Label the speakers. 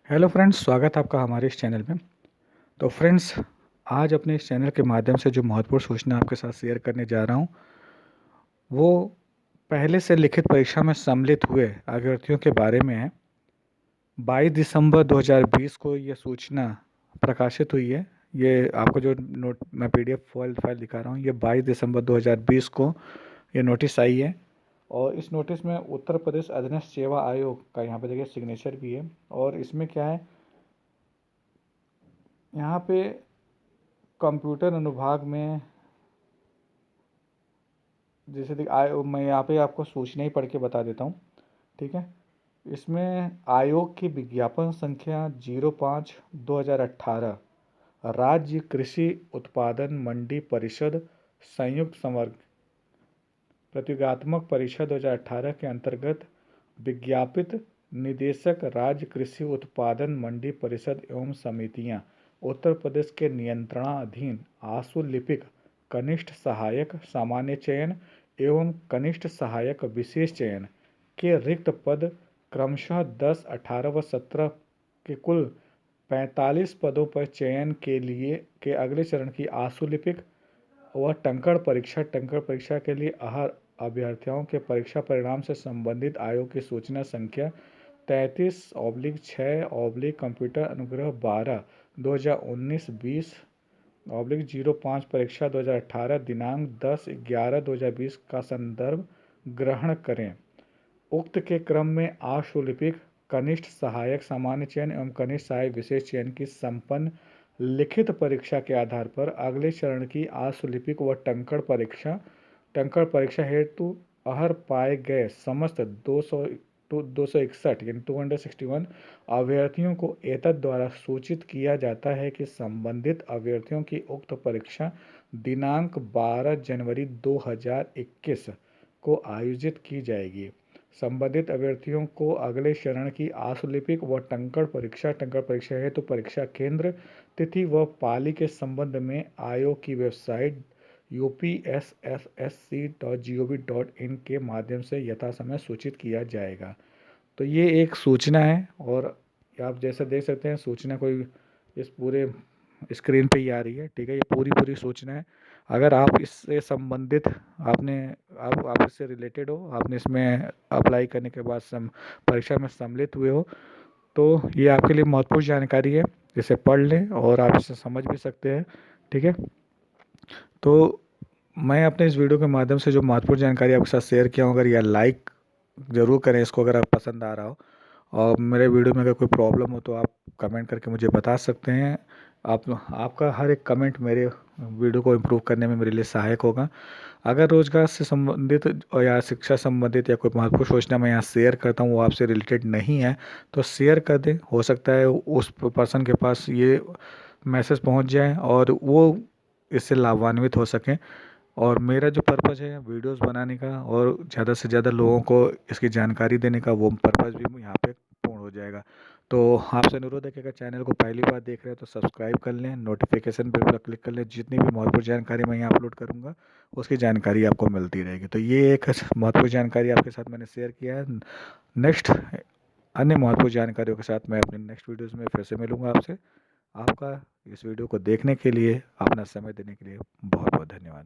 Speaker 1: Hello friends, स्वागत है आपका हमारे इस चैनल में। तो फ्रेंड्स, आज अपने इस चैनल के माध्यम से जो महत्वपूर्ण सूचना आपके साथ शेयर करने जा रहा हूँ वो पहले से लिखित परीक्षा में सम्मिलित हुए अभ्यर्थियों के बारे में है। 22 दिसंबर 2020 को ये सूचना प्रकाशित हुई है। ये आपको जो नोट मैं पीडीएफ फाइल दिखा रहा हूँ, ये 22 दिसंबर 2020 को ये नोटिस आई है। और इस नोटिस में उत्तर प्रदेश अधीनस्थ सेवा आयोग का यहाँ पे देखिए सिग्नेचर भी है। और इसमें क्या है, यहाँ पे कंप्यूटर अनुभाग में जैसे मैं यहाँ पे आपको सूचना ही पढ़ के बता देता हूँ, ठीक है। इसमें आयोग की विज्ञापन संख्या 05/2018 राज्य कृषि उत्पादन मंडी परिषद संयुक्त समग्र प्रतियोगात्मक परीक्षा 2018 के अंतर्गत विज्ञापित निदेशक राज्य कृषि उत्पादन मंडी परिषद एवं समितियां उत्तर प्रदेश के नियंत्रणाधीन आशु लिपिक कनिष्ठ सहायक सामान्य चयन एवं कनिष्ठ सहायक विशेष चयन के रिक्त पद क्रमशः 10, 18 व 17 के कुल 45 पदों पर चयन के लिए के अगले चरण की आशु लिपिक व टंकण परीक्षा के लिए अभ्यर्थियों के परीक्षा परिणाम से संबंधित आयोग की सूचना संख्या 33/6/ कंप्यूटर अनुग्रह 12 2019-20/05 परीक्षा 2018 दिनांक 10/11/2020 का संदर्भ ग्रहण करें। उक्त के क्रम में आशुलिपिक कनिष्ठ सहायक सामान्य चयन एवं कनिष्ठ सहायक विशेष चयन की संपन्न लिखित परीक्षा के आधार पर अगले चरण की आशुलिपिक व टंकण परीक्षा हेतु अहर पाए गए समस्त 261 यानी 261 अभ्यर्थियों को एतद द्वारा सूचित किया जाता है कि संबंधित अभ्यर्थियों की उक्त परीक्षा दिनांक 12 जनवरी 2021 को आयोजित की जाएगी। संबंधित अभ्यर्थियों को अगले चरण की आशुलिपिक व टंकण परीक्षा हेतु परीक्षा केंद्र, तिथि व पाली के संबंध में आयोग की वेबसाइट upssc.gov.in के माध्यम से यथासमय सूचित किया जाएगा। तो ये एक सूचना है और आप जैसा देख सकते हैं सूचना कोई इस पूरे स्क्रीन पे ही आ रही है, ठीक है। ये पूरी सूचना है। अगर आप इससे संबंधित आप इससे रिलेटेड हो, आपने इसमें अप्लाई करने के बाद परीक्षा में सम्मिलित हुए हो, तो ये आपके लिए महत्वपूर्ण जानकारी है। इसे पढ़ लें और आप इसे समझ भी सकते हैं, ठीक है। तो मैं अपने इस वीडियो के माध्यम से जो महत्वपूर्ण जानकारी आपके साथ शेयर किया हूँ, अगर यह लाइक ज़रूर करें इसको अगर आप पसंद आ रहा हो। और मेरे वीडियो में अगर कोई प्रॉब्लम हो तो आप कमेंट करके मुझे बता सकते हैं। आपका हर एक कमेंट मेरे वीडियो को इम्प्रूव करने में मेरे लिए सहायक होगा। अगर रोजगार से संबंधित और या शिक्षा संबंधित या कोई महत्वपूर्ण सूचना मैं यहाँ शेयर करता हूँ वो आपसे रिलेटेड नहीं है तो शेयर कर दें। हो सकता है उस पर्सन के पास ये मैसेज पहुँच जाए और वो इससे लाभान्वित हो सकें। और मेरा जो पर्पज़ है वीडियोस बनाने का और ज़्यादा से ज़्यादा लोगों को इसकी जानकारी देने का, वो पर्पज़ भी यहाँ पे पूर्ण हो जाएगा। तो आपसे अनुरोध है कि अगर चैनल को पहली बार देख रहे हैं तो सब्सक्राइब कर लें, नोटिफिकेशन बेल पर क्लिक कर लें। जितनी भी महत्वपूर्ण जानकारी मैं यहाँ अपलोड करूँगा उसकी जानकारी आपको मिलती रहेगी। तो ये एक महत्वपूर्ण जानकारी आपके साथ मैंने शेयर किया है। नेक्स्ट अन्य महत्वपूर्ण जानकारियों के साथ मैं अपने नेक्स्ट वीडियोज़ में फिर से मिलूँगा आपसे। आपका इस वीडियो को देखने के लिए, अपना समय देने के लिए बहुत बहुत धन्यवाद।